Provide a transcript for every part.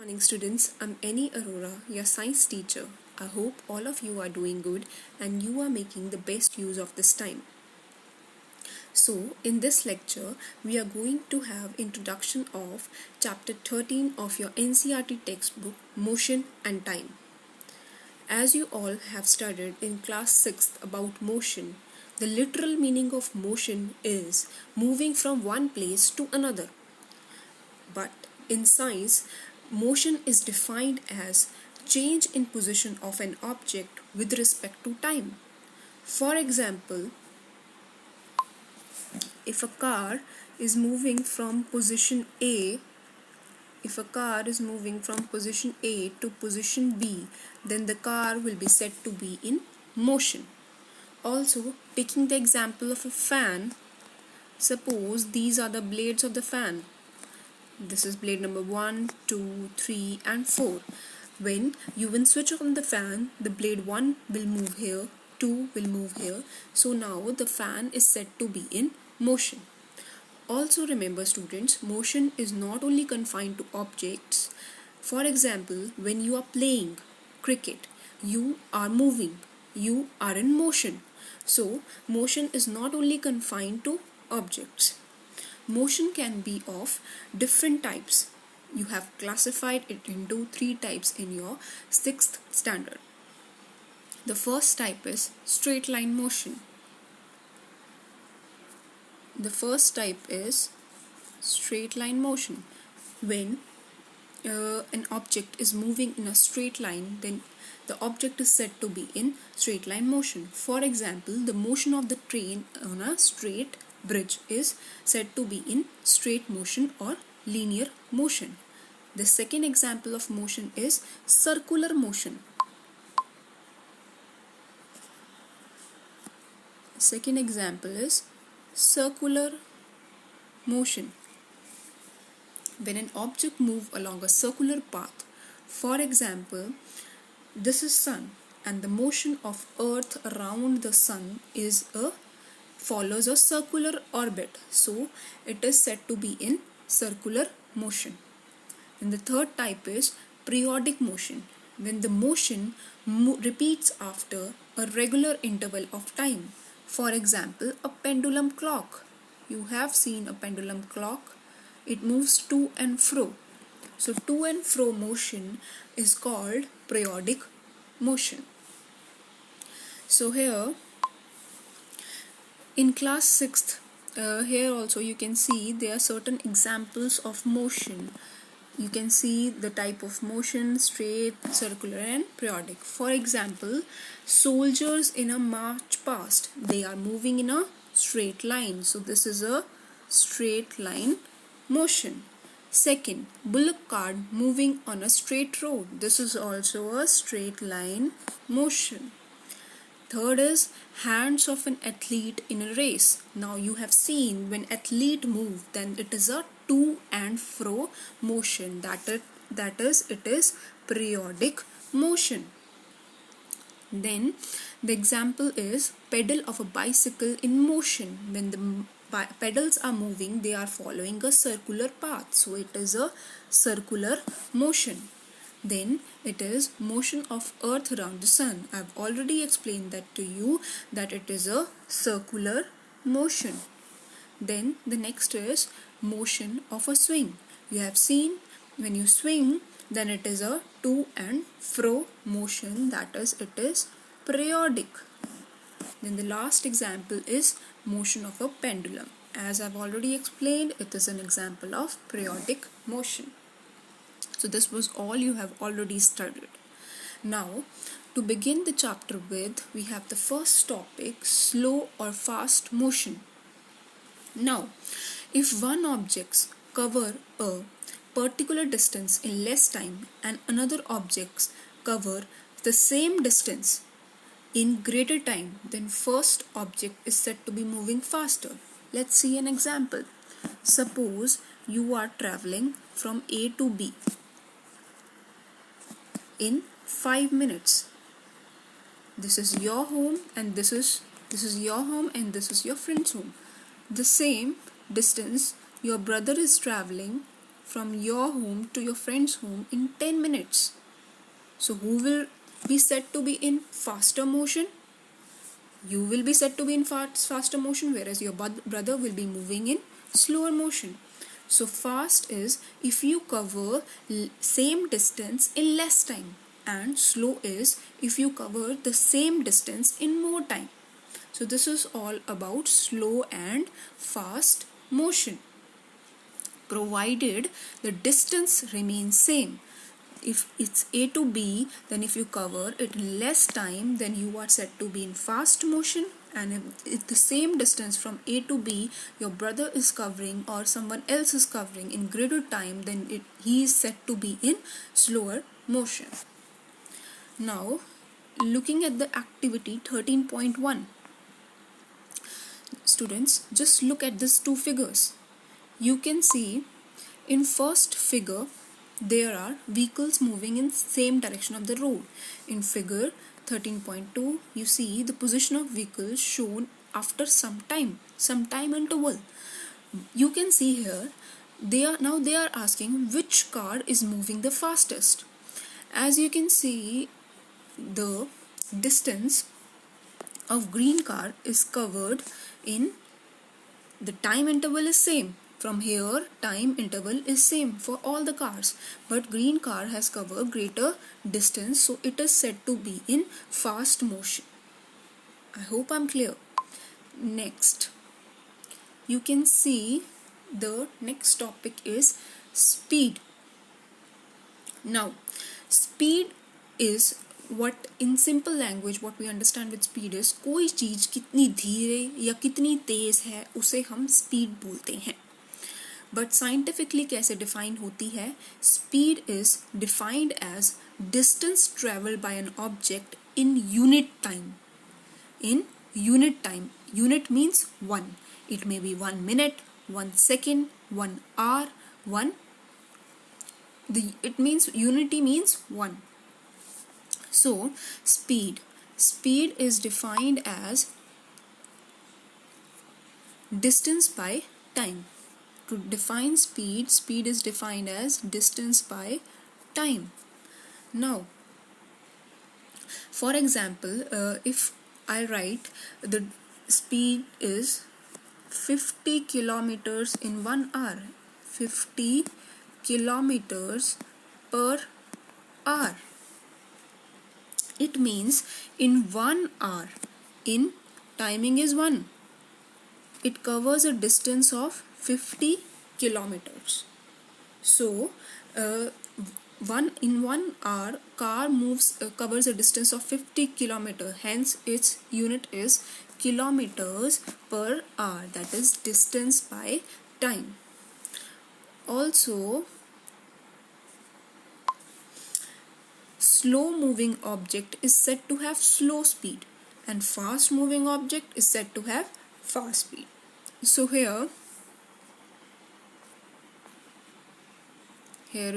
Morning students, I'm Annie Arora, your science teacher. I hope all of you are doing good and you are making the best use of this time. So, in this lecture, we are going to have introduction of chapter 13 of your NCERT textbook, Motion and Time. As you all have studied in class 6th about motion, the literal meaning of motion is moving from one place to another. But in science, motion is defined as change in position of an object with respect to time. For example, if a car is moving from position A, if a car is moving from position A to position B, then the car will be said to be in motion. Also, taking the example of a fan, suppose these are the blades of the fan. This is blade number 1, 2, 3 and 4. When you will switch on the fan, the blade 1 will move here, 2 will move here. So now the fan is said to be in motion. Also remember students, motion is not only confined to objects. For example, when you are playing cricket, you are moving, you are in motion. So motion is not only confined to objects. Motion can be of different types. You have classified it into 3 types in your 6th standard. The first type is straight line motion. The first type is straight line motion. When an object is moving in a straight line, then the object is said to be in straight line motion. For example, the motion of the train on a straight bridge is said to be in straight motion or linear motion. The second example of motion is circular motion. Second example is circular motion. When an object moves along a circular path, for example, this is sun and the motion of earth around the sun follows a circular orbit, so it is said to be in circular motion. And the third type is periodic motion, when the motion repeats after a regular interval of time. For example, a pendulum clock. You have seen a pendulum clock. It moves to and fro. So to and fro motion is called periodic motion. So here in class 6th, here also you can see there are certain examples of motion. You can see the type of motion: straight, circular and periodic. For example, soldiers in a march past, they are moving in a straight line. So this is a straight line motion. Second, bullock cart moving on a straight road. This is also a straight line motion. Third is hands of an athlete in a race. Now you have seen when athlete move, then it is a to and fro motion. That is it is periodic motion. Then the example is pedal of a bicycle in motion. When the pedals are moving, they are following a circular path, so it is a circular motion. Then it is motion of earth around the sun. I have already explained that to you, that it is a circular motion. Then the next is motion of a swing. You have seen when you swing, then it is a to and fro motion, that is it is periodic. Then the last example is motion of a pendulum. As I have already explained, it is an example of periodic motion. So this was all you have already studied. Now, to begin the chapter with, we have the first topic, slow or fast motion. Now, if one object cover a particular distance in less time and another objects cover the same distance in greater time, then first object is said to be moving faster. Let's see an example. Suppose you are traveling from A to B in 5 minutes. This is your home and this is your home and this is your friend's home. The same distance your brother is traveling from your home to your friend's home in 10 minutes. So who will be said to be in faster motion? You will be said to be in faster motion, whereas your brother will be moving in slower motion. So fast is if you cover same distance in less time, and slow is if you cover the same distance in more time. So this is all about slow and fast motion, provided the distance remains same. If it's A to B, then if you cover it in less time, then you are said to be in fast motion. And if the same distance from A to B your brother is covering or someone else is covering in greater time, then he is said to be in slower motion. Now, looking at the activity 13.1. Students, just look at these two figures. You can see in first figure there are vehicles moving in same direction of the road. In figure 13.2, you see the position of vehicles shown after some time interval. You can see here they are asking which car is moving the fastest. As you can see, the distance of green car is covered in the time interval is same. From here, time interval is same for all the cars, but green car has covered greater distance, so it is said to be in fast motion. I hope I'm clear. Next, you can see the next topic is speed. Now, speed is what in simple language what we understand with speed is कोई चीज कितनी धीरे या कितनी तेज है उसे हम speed बोलते हैं. बट साइंटिफिकली कैसे डिफाइन होती है? Speed is defined as distance travelled by an object in unit time. In unit time, unit means 1. It may be 1 minute, 1 second, 1 hour, 1. It means unity means 1. So speed is defined as distance by time. To define speed is defined as distance by time. Now, for example, if I write the speed is 50 kilometers in 1 hour, 50 kilometers per hour. It means in 1 hour, in timing is 1, it covers a distance of 50 kilometers. So, in 1 hour, car covers a distance of 50 kilometers. Hence, its unit is kilometers per hour. That is distance by time. Also, slow moving object is said to have slow speed, and fast moving object is said to have fast speed. So here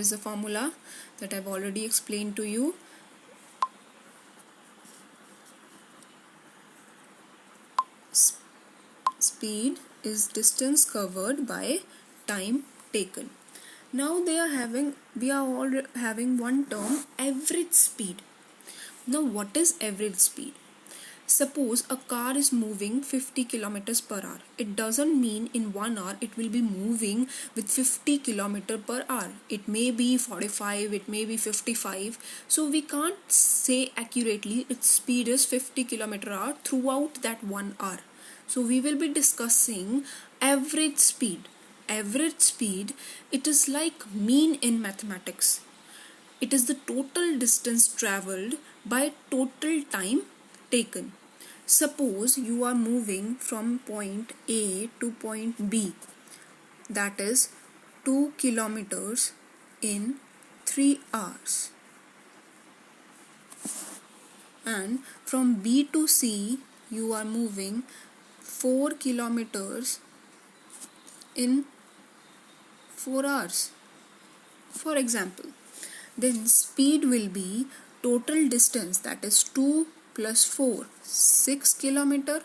is the formula that I've already explained to you. Speed is distance covered by time taken. Now we are all having one term, average speed. Now what is average speed? Suppose a car is moving 50 kilometers per hour. It doesn't mean in 1 hour it will be moving with 50 kilometers per hour. It may be 45, it may be 55. So we can't say accurately its speed is 50 kilometers per hour throughout that 1 hour. So we will be discussing average speed. Average speed, it is like mean in mathematics. It is the total distance traveled by total time taken. Suppose you are moving from point A to point B, that is 2 kilometers in 3 hours. And from B to C, you are moving 4 kilometers in 4 hours, for example. Then speed will be total distance, that is 2 plus 4, 6 kilometer,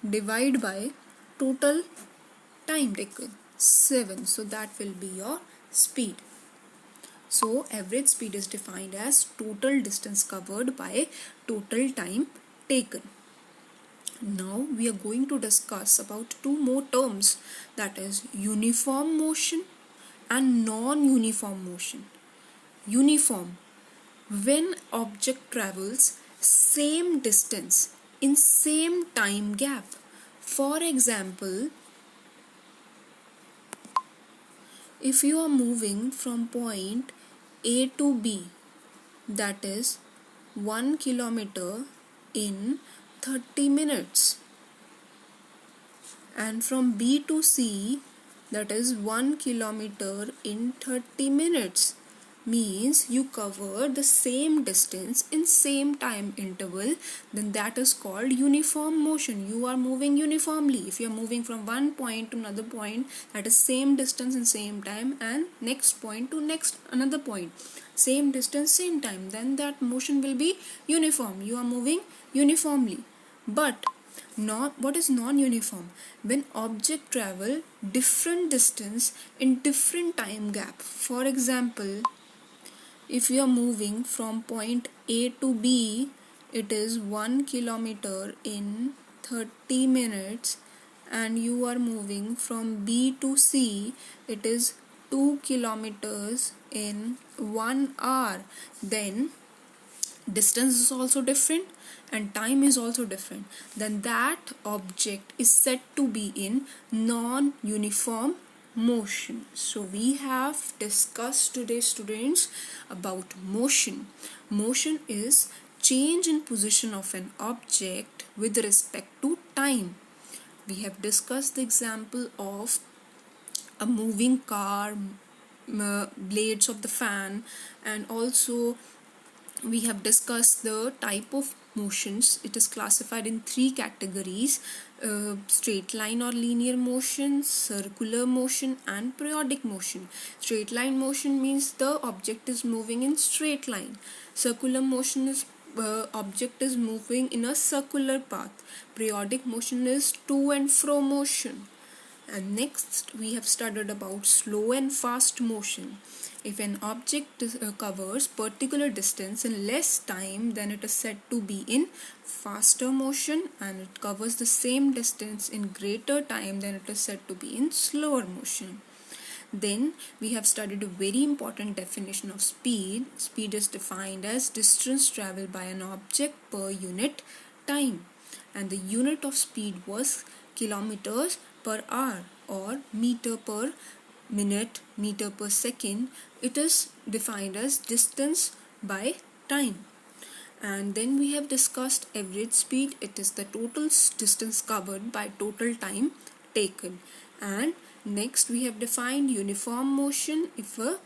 divide by total time taken, 7. So that will be your speed. So average speed is defined as total distance covered by total time taken. Now we are going to discuss about two more terms, that is uniform motion and non-uniform motion. Uniform, when object travels same distance in same time gap. For example, if you are moving from point A to B, that is 1 kilometer in 30 minutes, and from B to C, that is 1 kilometer in 30 minutes, means you cover the same distance in same time interval, then that is called uniform motion. You are moving uniformly. If you are moving from one point to another point, that is same distance in same time, and next point to next another point, same distance same time, then that motion will be uniform. You are moving uniformly. But what is non-uniform? When object travel different distance in different time gap. For example, if you are moving from point A to B, it is 1 kilometer in 30 minutes, and you are moving from B to C, it is 2 kilometers in 1 hour. Then distance is also different and time is also different. Then that object is said to be in non-uniform motion. So we have discussed today, students, about motion. Motion is change in position of an object with respect to time. We have discussed the example of a moving car, blades of the fan, and also we have discussed the type of motions. It is classified in three categories: straight line or linear motion, circular motion, and periodic motion. Straight line motion means the object is moving in straight line. Circular motion is object is moving in a circular path. Periodic motion is to and fro motion. And next we have studied about slow and fast motion. If an object covers particular distance in less time, then it is said to be in faster motion, and it covers the same distance in greater time, then it is said to be in slower motion. Then we have studied a very important definition of speed. Speed is defined as distance traveled by an object per unit time, and the unit of speed was kilometers per hour or meter per minute, meter per second. It is defined as distance by time. And then we have discussed average speed. It is the total distance covered by total time taken. And next we have defined uniform motion. If a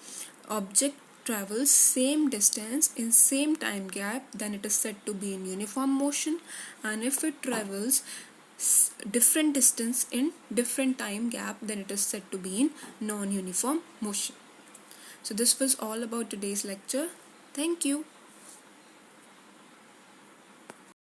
object travels same distance in same time gap, then it is said to be in uniform motion. And if it travels different distance in different time gap, then it is said to be in non-uniform motion. So this was all about today's lecture. Thank you.